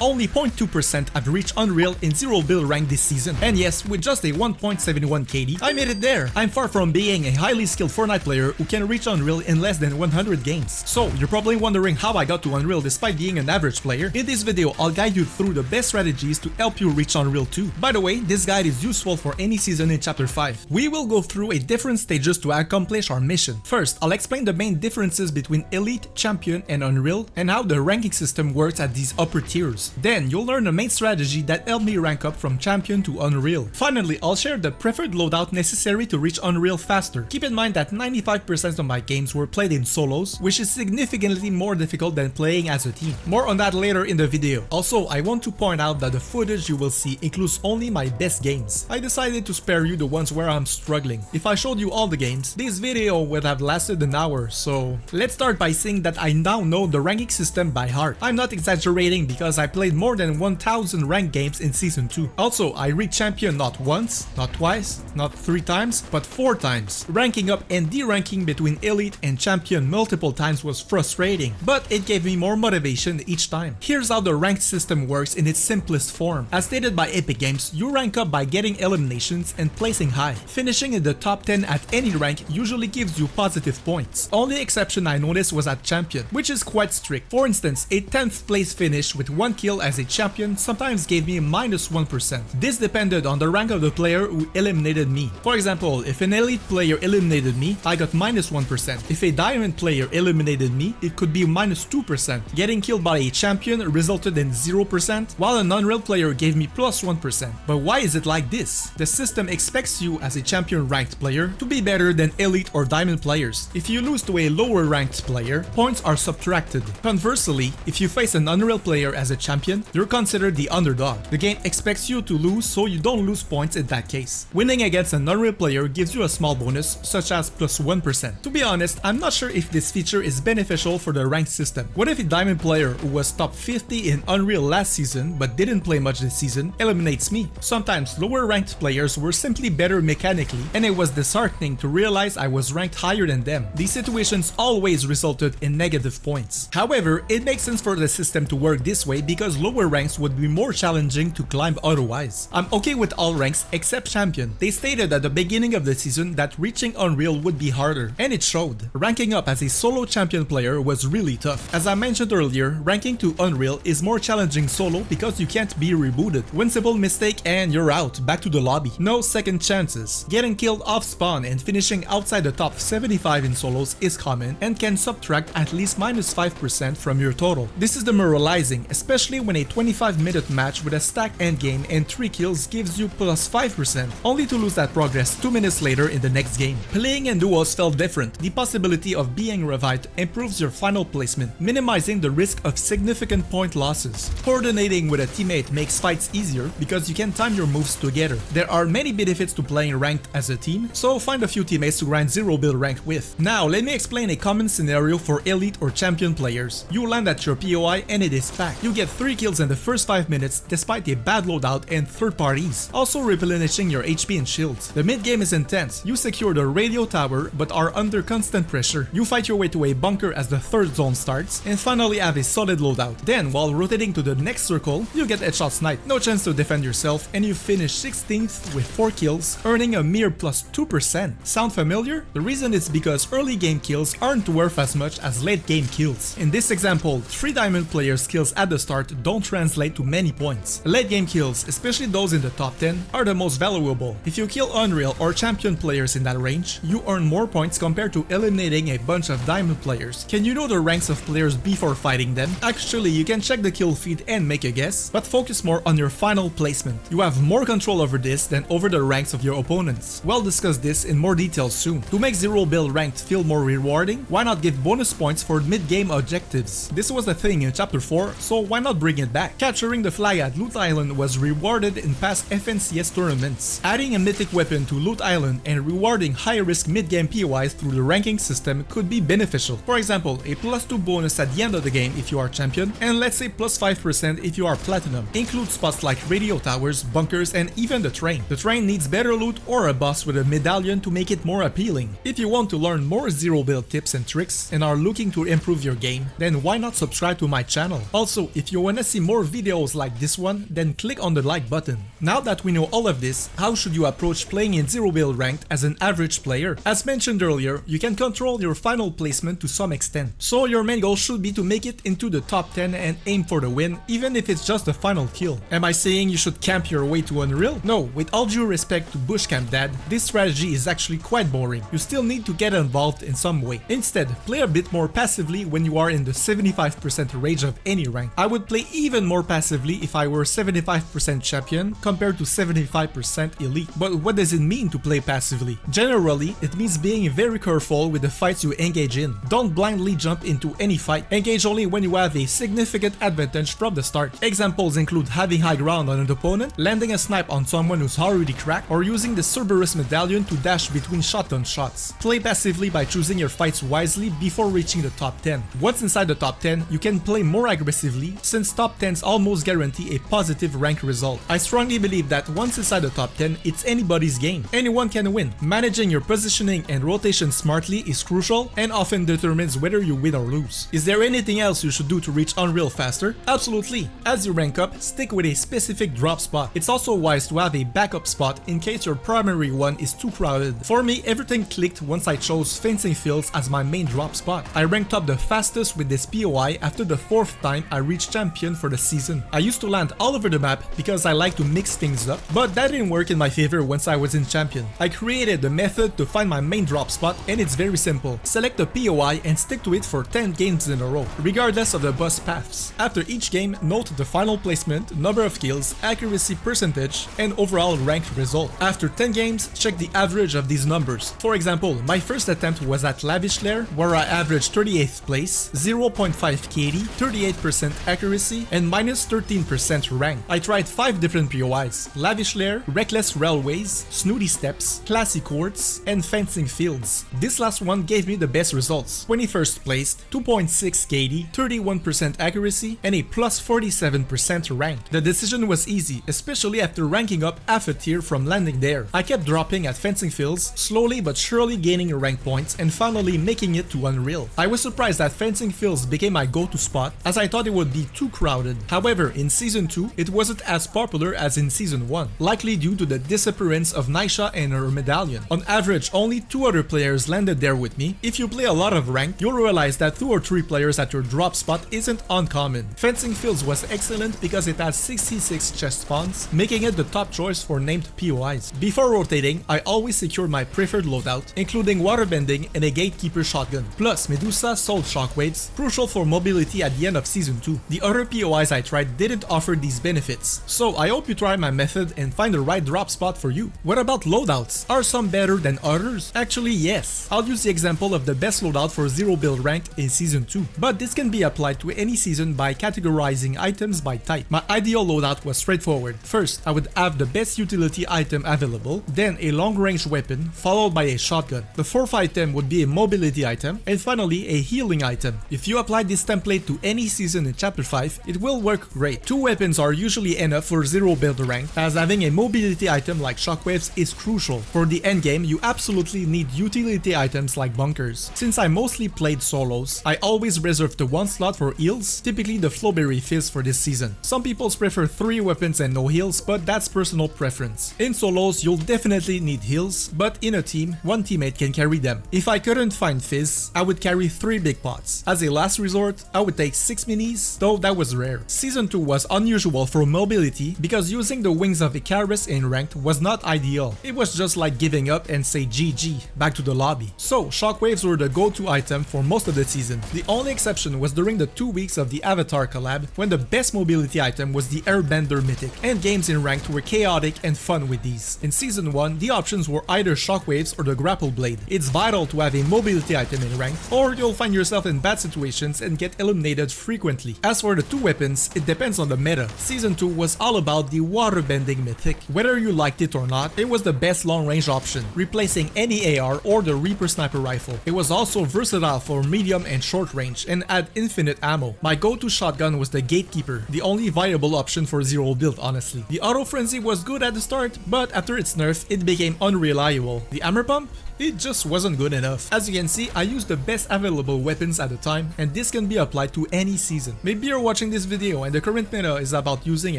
Only 0.2% have reached Unreal in 0 build rank this season. And yes, with just a 1.71 KD, I made it there. I'm far from being a highly skilled Fortnite player who can reach Unreal in less than 100 games. So, you're probably wondering how I got to Unreal despite being an average player. In this video, I'll guide you through the best strategies to help you reach Unreal too. By the way, this guide is useful for any season in Chapter 5. We will go through a different stages to accomplish our mission. First, I'll explain the main differences between Elite, Champion, and Unreal, and how the ranking system works at these upper tiers. Then, you'll learn the main strategy that helped me rank up from Champion to Unreal. Finally, I'll share the preferred loadout necessary to reach Unreal faster. Keep in mind that 95% of my games were played in solos, which is significantly more difficult than playing as a team. More on that later in the video. Also, I want to point out that the footage you will see includes only my best games. I decided to spare you the ones where I'm struggling. If I showed you all the games, this video would have lasted an hour, so let's start by saying that I now know the ranking system by heart. I'm not exaggerating because I played more than 1000 ranked games in Season 2. Also, I reached Champion not once, not twice, not 3 times, but 4 times. Ranking up and deranking between Elite and Champion multiple times was frustrating, but it gave me more motivation each time. Here's how the ranked system works in its simplest form. As stated by Epic Games, you rank up by getting eliminations and placing high. Finishing in the top 10 at any rank usually gives you positive points. Only exception I noticed was at Champion, which is quite strict. For instance, a 10th place finish with 1 kill as a champion sometimes gave me -1%. This depended on the rank of the player who eliminated me. For example, if an Elite player eliminated me, I got -1%. If a Diamond player eliminated me, it could be -2%. Getting killed by a champion resulted in 0%, while an Unreal player gave me +1%. But why is it like this? The system expects you as a champion ranked player to be better than Elite or Diamond players. If you lose to a lower ranked player, points are subtracted. Conversely, if you face an Unreal player as a champion, you're considered the underdog. The game expects you to lose so you don't lose points in that case. Winning against an Unreal player gives you a small bonus, such as +1%. To be honest, I'm not sure if this feature is beneficial for the ranked system. What if a Diamond player who was top 50 in Unreal last season but didn't play much this season eliminates me? Sometimes lower ranked players were simply better mechanically, and it was disheartening to realize I was ranked higher than them. These situations always resulted in negative points. However, it makes sense for the system to work this way because lower ranks would be more challenging to climb otherwise. I'm okay with all ranks except Champion. They stated at the beginning of the season that reaching Unreal would be harder, and it showed. Ranking up as a solo champion player was really tough. As I mentioned earlier, ranking to Unreal is more challenging solo because you can't be rebooted. One simple mistake and you're out, back to the lobby. No second chances. Getting killed off spawn and finishing outside the top 75 in solos is common and can subtract at least -5% from your total. This is demoralizing, especially when a 25-minute match with a stacked endgame and 3 kills gives you +5%, only to lose that progress 2 minutes later in the next game. Playing in duos felt different. The possibility of being revived improves your final placement, minimizing the risk of significant point losses. Coordinating with a teammate makes fights easier because you can time your moves together. There are many benefits to playing ranked as a team, so find a few teammates to grind 0 build rank with. Now, let me explain a common scenario for Elite or Champion players. You land at your POI and it is packed. You get 3 kills in the first 5 minutes despite a bad loadout and third parties, also replenishing your HP and shields. The mid game is intense. You secure the radio tower but are under constant pressure. You fight your way to a bunker as the third zone starts and finally have a solid loadout. Then, while rotating to the next circle, you get headshot sniped. No chance to defend yourself and you finish 16th with 4 kills, earning a mere +2%. Sound familiar? The reason is because early game kills aren't worth as much as late game kills. In this example, 3 Diamond players' kills at the start don't translate to many points. Late game kills, especially those in the top 10, are the most valuable. If you kill Unreal or Champion players in that range, you earn more points compared to eliminating a bunch of Diamond players. Can you know the ranks of players before fighting them? Actually, you can check the kill feed and make a guess, but focus more on your final placement. You have more control over this than over the ranks of your opponents. We'll discuss this in more detail soon. To make 0 build ranked feel more rewarding, why not give bonus points for mid-game objectives? This was a thing in Chapter 4, so why not bring it back? Capturing the flag at Loot Island was rewarded in past FNCS tournaments. Adding a mythic weapon to Loot Island and rewarding high-risk mid-game POIs through the ranking system could be beneficial. For example, a +2 bonus at the end of the game if you are champion, and let's say +5% if you are platinum. Include spots like radio towers, bunkers, and even the train. The train needs better loot or a boss with a medallion to make it more appealing. If you want to learn more 0 build tips and tricks and are looking to improve your game, then why not subscribe to my channel? Also, if you wanna see more videos like this one, then click on the like button. Now that we know all of this, how should you approach playing in Zero Build ranked as an average player? As mentioned earlier, you can control your final placement to some extent. So your main goal should be to make it into the top 10 and aim for the win, even if it's just the final kill. Am I saying you should camp your way to Unreal? No, with all due respect to Bushcamp Dad, this strategy is actually quite boring. You still need to get involved in some way. Instead, play a bit more passively when you are in the 75% range of any rank. I would play even more passively if I were 75% champion compared to 75% elite. But what does it mean to play passively? Generally, it means being very careful with the fights you engage in. Don't blindly jump into any fight. Engage only when you have a significant advantage from the start. Examples include having high ground on an opponent, landing a snipe on someone who's already cracked, or using the Cerberus medallion to dash between shotgun shots. Play passively by choosing your fights wisely before reaching the top 10. Once inside the top 10, you can play more aggressively since top 10s almost guarantee a positive rank result. I strongly believe that once inside the top 10, it's anybody's game. Anyone can win. Managing your positioning and rotation smartly is crucial and often determines whether you win or lose. Is there anything else you should do to reach Unreal faster? Absolutely. As you rank up, stick with a specific drop spot. It's also wise to have a backup spot in case your primary one is too crowded. For me, everything clicked once I chose Fencing Fields as my main drop spot. I ranked up the fastest with this POI after the 4th time I reached champion for the season. I used to land all over the map because I like to mix things up, but that didn't work in my favor once I was in champion. I created the method to find my main drop spot, and it's very simple. Select a POI and stick to it for 10 games in a row, regardless of the boss paths. After each game, note the final placement, number of kills, accuracy percentage, and overall ranked result. After 10 games, check the average of these numbers. For example, my first attempt was at Lavish Lair, where I averaged 38th place, 0.5 KD, 38% accuracy, and minus 13% rank. I tried 5 different POIs: Lavish Lair, Reckless Railways, Snooty Steps, Classy Courts, and Fencing Fields. This last one gave me the best results. 21st placed, 2.6 KD, 31% accuracy, and a plus 47% rank. The decision was easy, especially after ranking up half a tier from landing there. I kept dropping at Fencing Fields, slowly but surely gaining rank points and finally making it to Unreal. I was surprised that Fencing Fields became my go-to spot, as I thought it would be too crowded. However, in Season 2, it wasn't as popular as in Season 1, likely due to the disappearance of Naisha and her medallion. On average, only 2 other players landed there with me. If you play a lot of rank, you'll realize that 2 or 3 players at your drop spot isn't uncommon. Fencing Fields was excellent because it has 66 chest spawns, making it the top choice for named POIs. Before rotating, I always secure my preferred loadout, including waterbending and a gatekeeper shotgun. Plus, Medusa sold shockwaves, crucial for mobility at the end of Season 2. The other POIs I tried didn't offer these benefits, so I hope you try my method and find the right drop spot for you. What about loadouts? Are some better than others? Actually, yes. I'll use the example of the best loadout for Zero Build ranked in Season 2, but this can be applied to any season by categorizing items by type. My ideal loadout was straightforward. First, I would have the best utility item available, then a long-range weapon, followed by a shotgun. The 4th item would be a mobility item, and finally a healing item. If you apply this template to any season in Chapter 5, it will work great. 2 weapons are usually enough for Zero Build rank, as having a mobility item like shockwaves is crucial. For the endgame, you absolutely need utility items like bunkers. Since I mostly played solos, I always reserved the 1 slot for heals, typically the Flowberry Fizz for this season. Some people prefer 3 weapons and no heals, but that's personal preference. In solos, you'll definitely need heals, but in a team, 1 teammate can carry them. If I couldn't find Fizz, I would carry 3 big pots. As a last resort, I would take 6 minis, though that was rare. Season 2 was unusual for mobility because using the wings of Icarus in ranked was not ideal. It was just like giving up and say GG, back to the lobby. So, shockwaves were the go-to item for most of the season. The only exception was during the 2 weeks of the Avatar collab, when the best mobility item was the Airbender mythic, and games in ranked were chaotic and fun with these. In Season 1, the options were either shockwaves or the grapple blade. It's vital to have a mobility item in ranked, or you'll find yourself in bad situations and get eliminated frequently. As for the 2 weapons, it depends on the meta. Season 2 was all about the waterbending mythic. Whether you liked it or not, it was the best long-range option, replacing any AR or the Reaper sniper rifle. It was also versatile for medium and short range, and had infinite ammo. My go-to shotgun was the Gatekeeper, the only viable option for Zero Build, honestly. The Auto Frenzy was good at the start, but after its nerf, it became unreliable. The Hammer Pump? It just wasn't good enough. As you can see, I used the best available weapons at the time, and this can be applied to any season. Maybe you're watching watching this video and the current meta is about using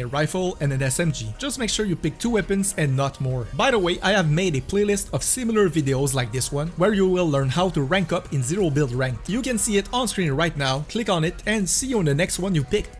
a rifle and an SMG. Just make sure you pick 2 weapons and not more. By the way, I have made a playlist of similar videos like this one where you will learn how to rank up in zero build ranked. You can see it on screen right now, click on it and see you on the next one you picked.